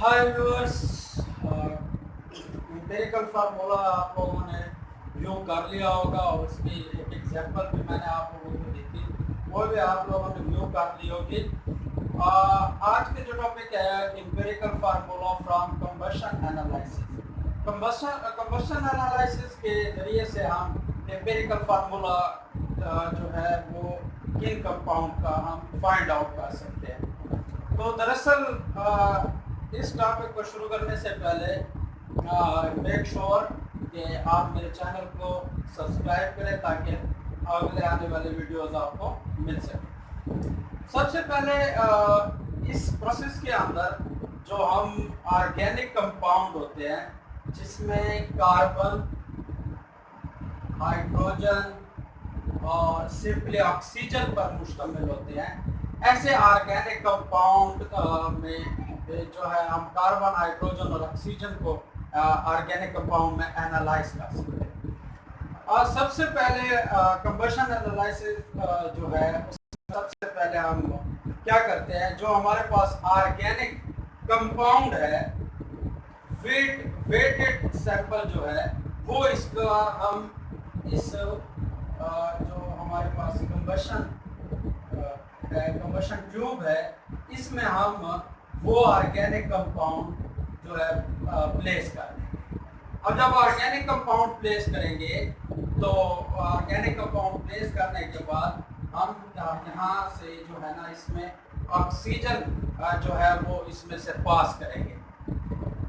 हाय viewers, empirical formula आप लोगों ने व्यू कर लिया होगा और उसकी एक एग्जांपल भी मैंने आप लोगों को दी थी, वो भी आप लोगों ने व्यू कर ली होगी। आज के जो टॉपिक है empirical formula from combustion analysis. Combustion analysis के जरिए से हम एम्पिरिकल फार्मूला जो है वो किन कंपाउंड का हम फाइंड आउट कर सकते हैं। तो दरअसल इस टॉपिक को शुरू करने से पहले मेक श्योर कि आप मेरे चैनल को सब्सक्राइब करें ताकि अगले आने वाले वीडियोस आपको मिल सके। सबसे पहले इस प्रोसेस के अंदर जो हम ऑर्गेनिक कंपाउंड होते हैं जिसमें कार्बन, हाइड्रोजन और सिंपली ऑक्सीजन पर मुश्तमिल होते हैं, ऐसे ऑर्गेनिक कंपाउंड में जो है हम कार्बन, हाइड्रोजन और ऑक्सीजन को ऑर्गेनिक कंपाउंड में एनालाइज कर सकते हैं। और सबसे पहले कंबशन एनालिसिस जो है सबसे पहले हम क्या करते हैं, जो हमारे पास ऑर्गेनिक कंपाउंड है वेटेड सैंपल जो है वो इसका हम इस जो हमारे पास कंबशन ट्यूब है इसमें हम वो ऑर्गेनिक कंपाउंड जो है प्लेस कर देंगे। अब जब ऑर्गेनिक कंपाउंड प्लेस करेंगे तो ऑर्गेनिक कंपाउंड प्लेस करने के बाद हम यहाँ से जो है ना इसमें ऑक्सीजन जो है वो इसमें से पास करेंगे।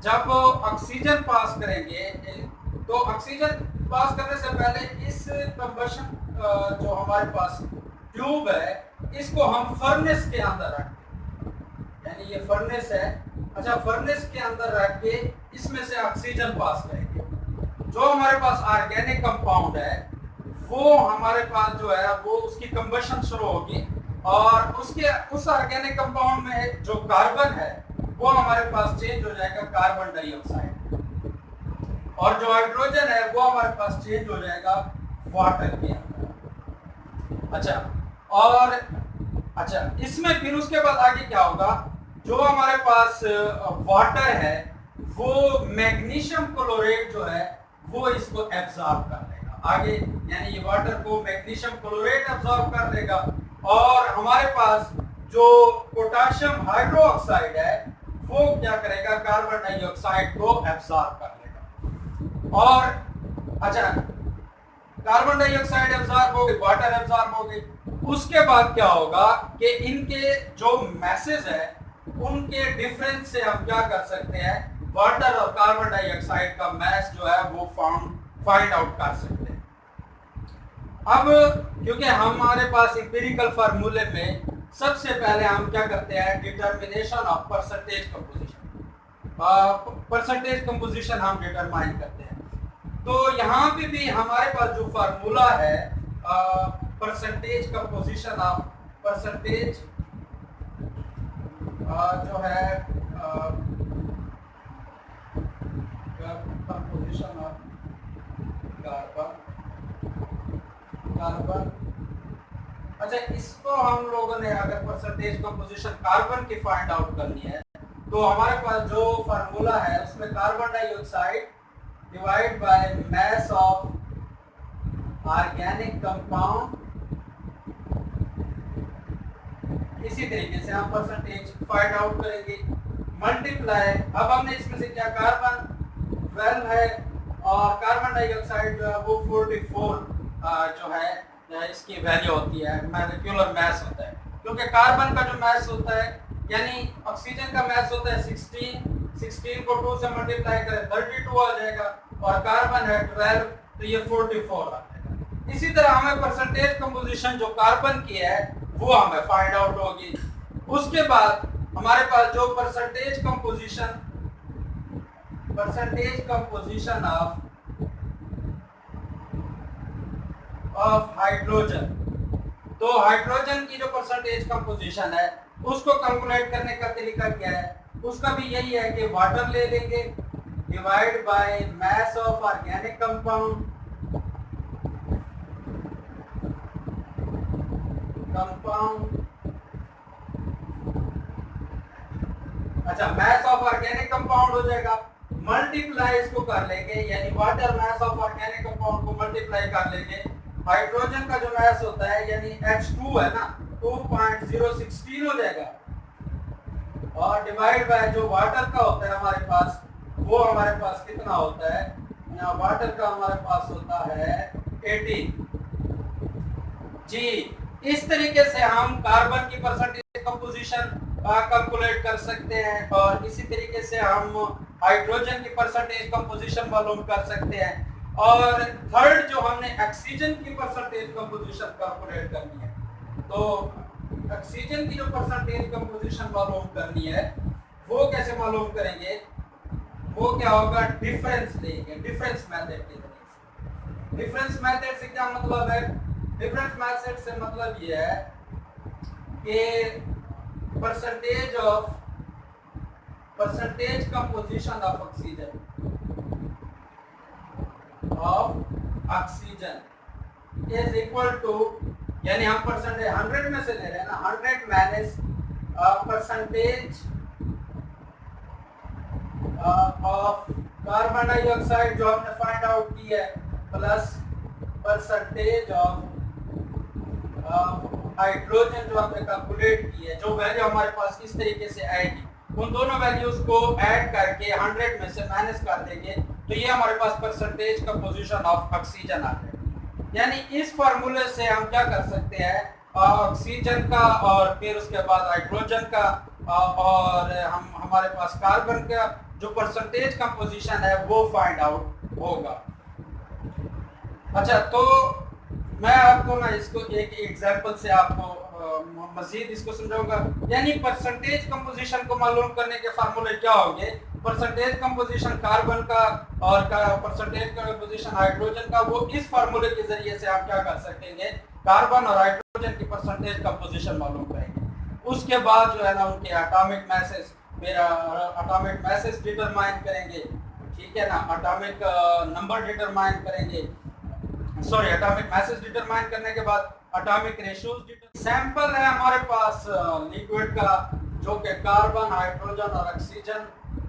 जब ऑक्सीजन पास करेंगे तो ऑक्सीजन पास करने से पहले इस कंबशन जो हमारे पास ट्यूब है इसको हम फर्नेस के अंदर रखें, यानी ये फर्नेस है। अच्छा, फर्नेस के अंदर रख के इसमें से ऑक्सीजन पास करेंगे। जो हमारे पास ऑर्गेनिक कंपाउंड है वो हमारे पास जो है वो उसकी कंबशन शुरू होगी और उसके उस ऑर्गेनिक कंपाउंड में जो कार्बन है वो हमारे पास चेंज हो जाएगा कार्बन डाइऑक्साइड, और जो हाइड्रोजन है वो हमारे पास चेंज हो जाएगा वाटर के अंदर। अच्छा, इसमें फिर उसके बाद आगे क्या होगा, जो हमारे पास वाटर है वो मैग्नीशियम क्लोराइड जो है वो इसको एब्जॉर्ब कर लेगा आगे, यानी ये वाटर को मैग्नीशियम क्लोराइड एब्जॉर्ब कर लेगा और हमारे पास जो पोटेशियम हाइड्रोक्साइड है वो क्या करेगा, कार्बन डाइऑक्साइड को एब्जॉर्ब कर लेगा। और अच्छा, कार्बन डाइऑक्साइड एब्जॉर्ब हो गई, वाटर एब्जॉर्ब हो गई। उसके बाद क्या होगा कि इनके जो मैसेज है उनके डिफरेंस से हम क्या कर सकते हैं, वाटर और कार्बन डाइऑक्साइड का मैस जो है वो फाइंड आउट कर सकते हैं। अब क्योंकि हमारे पास एम्पिरिकल फार्मूले में सबसे पहले हम क्या करते हैं, डिटर्मिनेशन ऑफ परसेंटेज कंपोजिशन हम डिटरमाइन करते हैं। तो यहाँ पे भी हमारे पास जो फार्मूला है परसेंटेज कंपोजिशन ऑफ परसेंटेज जो है कंपोजिशन ऑफ कार्बन। अच्छा, इसको हम लोगों ने अगर परसेंटेज कंपोजिशन कार्बन की फाइंड आउट करनी है तो हमारे पास जो फार्मूला है उसमें carbon dioxide divide by mass of organic compound, इसी तरीके से हम परसेंटेज फाइंड आउट करेंगे मल्टीप्लाई। अब हमने इसमें से क्या, कार्बन 12 है और कार्बन डाइऑक्साइड जो है वो 44 जो है इसकी वैल्यू होती है, मॉलिक्यूलर मास होता है। क्योंकि कार्बन का जो मास होता है यानी ऑक्सीजन का मास होता है 16 को 2 से मल्टीप्लाई करें 32 आ जाएगा और कार्बन है 12 तो ये 44 आ जाएगा। इसी तरह हमें परसेंटेज कंपोजिशन जो कार्बन की है वो हमें फाइंड आउट होगी। उसके बाद हमारे पास जो परसेंटेज कंपोजिशन ऑफ हाइड्रोजन, तो हाइड्रोजन की जो परसेंटेज कंपोजिशन है उसको कैलकुलेट करने का तरीका क्या है, उसका भी यही है कि वाटर ले लेंगे divide by mass of organic compound अच्छा, मास ऑफ ऑर्गेनिक कंपाउंड हो जाएगा, मल्टीप्लाई इसको कर लेंगे, यानी water mass of organic compound को मल्टीप्लाई कर लेंगे। हाइड्रोजन का जो मास होता है यानी H2 है ना, 2.016 हो जाएगा, और डिवाइड बाय जो वाटर का होता है हमारे पास, वो हमारे पास कितना होता है, यहाँ वाटर का हमारे पास होता है 18 जी। इस तरीके से हम कार्बन की परसेंटेज कंपोजिशन कैलकुलेट कर सकते हैं, और इसी तरीके से हम हाइड्रोजन की परसेंटेज कंपोजिशन मालूम कर सकते हैं। और थर्ड जो हमने ऑक्सीजन की परसेंटेज कंपोजिशन कैलकुलेट करनी है, तो ऑक्सीजन की जो परसेंटेज कंपोजिशन मालूम करनी है वो कैसे मालूम करेंगे, वो क्या होगा, डिफरेंस लेंगे, डिफरेंस मेथड के जरिए। डिफरेंस मेथड से क्या मतलब है, डिफरेंस मेथड से मतलब ये है कि percentage composition of oxygen is equal to, यानी हम परसेंटेज 100 में से ले रहे हैं ना, 100 minus percentage of carbon dioxide जो हमने फाइंड आउट की है, प्लस परसेंटेज ऑफ हाइड्रोजन जो हमने कैलकुलेट की है, जो वैल्यू हमारे पास इस तरीके से आएगी, उन दोनों वैल्यूज को ऐड करके 100 में से माइनस कर देंगे, तो ये हमारे पास परसेंटेज कंपोजिशन ऑफ ऑक्सीजन आ जाएगा। यानी इस फार्मूले से हम क्या कर सकते हैं, ऑक्सीजन का और फिर उसके बाद हाइड्रोजन का और हम हमारे पास कार्बन का जो परसेंटेज कंपोजिशन है वो फाइंड आउट होगा। अच्छा, तो मैं आपको ना इसको एक एग्जांपल से आपको मजीद इसको समझाऊंगा। यानी परसेंटेज कंपोजिशन को मालूम करने के फार्मूले क्या होंगे, परसेंटेज कंपोजिशन कार्बन का और परसेंटेज कंपोजिशन हाइड्रोजन का, वो इस फार्मूले के जरिए से आप क्या कर सकेंगे, कार्बन और हाइड्रोजन की परसेंटेज कंपोजिशन मालूम करेंगे। उसके बाद जो है ना उनके एटॉमिक मैसेज, फिर एटॉमिक मैसेज डिटरमाइन करेंगे, ठीक है ना, एटॉमिक नंबर डिटरमाइन करेंगे, सॉरी एटॉमिक मैसेज डिटरमाइन करने के बाद एटॉमिक रेशियोज। सैंपल है हमारे पास लिक्विड का, जो कि कार्बन, हाइड्रोजन और ऑक्सीजन,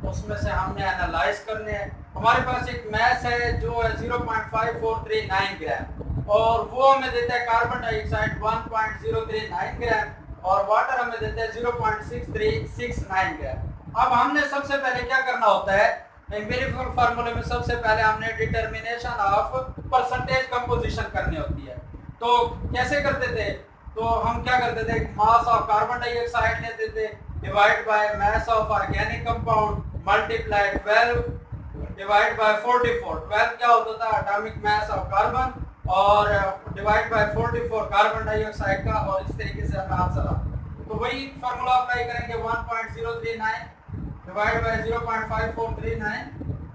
उसमें से हमने एनालाइज करने हैं। हमारे पास एक मैस है जो है 0.5439 ग्राम, और वो हमें देता है कार्बन डाइऑक्साइड 1.039 ग्राम, और वाटर हमें देता है 0.6369 ग्राम। अब हमने सबसे पहले क्या करना होता है, एम्पिरिकल फार्मूले में सबसे पहले हमने डिटरमिनेशन ऑफ परसेंटेज कंपोजिशन करनी होती है। तो कैसे करते थे, तो हम क्या करते थे, मास ऑफ कार्बन डाइऑक्साइड लेते थे, divide by mass of organic compound multiply 12 divide by 44। 12 क्या होता था, एटॉमिक मास ऑफ कार्बन, और डिवाइड बाय 44 कार्बन डाइऑक्साइड का, और इस तरीके से हमें आंसर आता। तो वही फार्मूला अप्लाई करेंगे, 1.039 डिवाइड बाय 0.5439,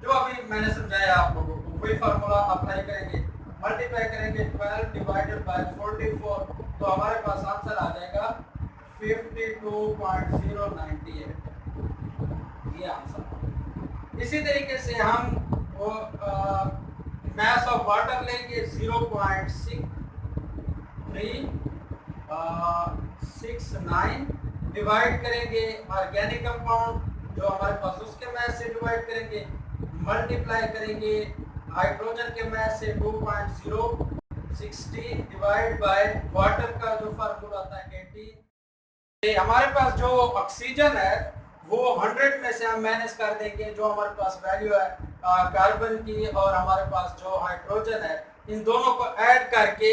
जो अभी मैंने समझाया आप लोगों को, वही फार्मूला अप्लाई करेंगे, मल्टीप्लाई करेंगे 12 डिवाइडेड बाय 44, तो हमारे पास आंसर आ जाएगा 52.098, ये आंसर। इसी तरीके से हम वो मास ऑफ वाटर लेंगे 0.6369, डिवाइड करेंगे ऑर्गेनिक कंपाउंड जो हमारे पास, उसके मास से डिवाइड करेंगे, मल्टीप्लाई करेंगे हाइड्रोजन के मास से 2.016 डिवाइड बाय वाटर का जो फार्मूला आता है 18। हमारे पास जो ऑक्सीजन है वो 100 में से हम माइनस कर देंगे, जो हमारे पास वैल्यू है कार्बन की, और हमारे पास जो हाइड्रोजन है, इन दोनों को ऐड करके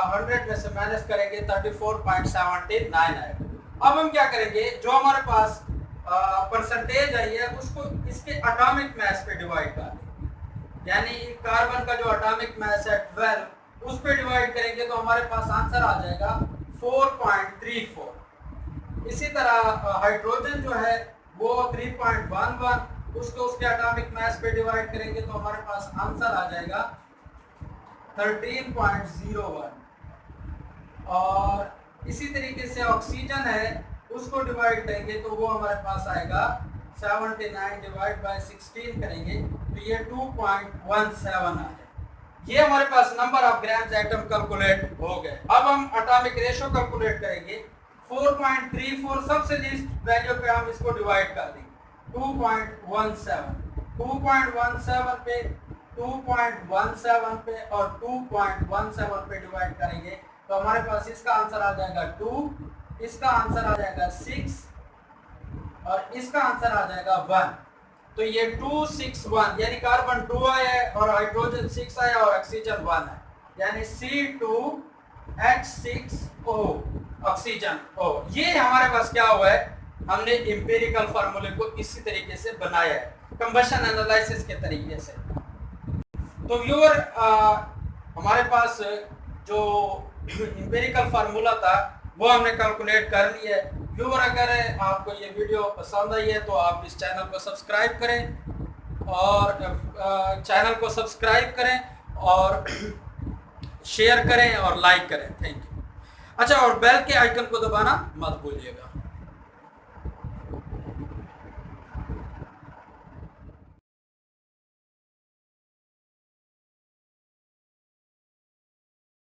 100 में से माइनस करेंगे 34.79 आएगा। अब हम क्या करेंगे, जो हमारे पास परसेंटेज आई है उसको इसके एटॉमिक मास पे डिवाइड कर देंगे, यानी कार्बन का जो एटॉमिक मास है 12, उस पे डिवाइड करेंगे तो हमारे पास आंसर आ जाएगा 4.34। इसी तरह हाइड्रोजन जो है वो 3.11, उसको उसके एटॉमिक मास पे डिवाइड करेंगे तो हमारे पास आंसर आ जाएगा 13.01। और इसी तरीके से ऑक्सीजन है, उसको डिवाइड करेंगे तो वो हमारे पास आएगा 79 डिवाइड बाय 16 करेंगे तो ये 2.17 आ जाए। ये हमारे पास number of grams atom calculate हो गए। अब हम एटॉमिक रेशियो कैलकुलेट करेंगे। 4.34 सबसे लीस्ट वैल्यू पे हम इसको डिवाइड कर देंगे। 2.17 पे 2.17 पे और 2.17 पे डिवाइड करेंगे तो हमारे पास इसका आंसर आ जाएगा 2, इसका आंसर आ जाएगा 6 और इसका आंसर आ जाएगा 1। तो ये 261 यानी कार्बन 2 आया है और हाइड्रोजन 6 आया और ऑक्सीजन 1 है, यानी C2H6O ऑक्सीजन O। ये हमारे पास क्या हुआ है, हमने एम्पिरिकल फार्मूले को इसी तरीके से बनाया है, कंबशन एनालिसिस के तरीके से। तो व्यूअर हमारे पास जो एम्पिरिकल फार्मूला था वो हमने कैलकुलेट कर लिया है। व्यूअर अगर आपको ये वीडियो पसंद आई है तो आप इस चैनल को सब्सक्राइब करें और और शेयर करें और लाइक करें। Thank you. अच्छा, और बेल के आइकन को दबाना मत भूलिएगा।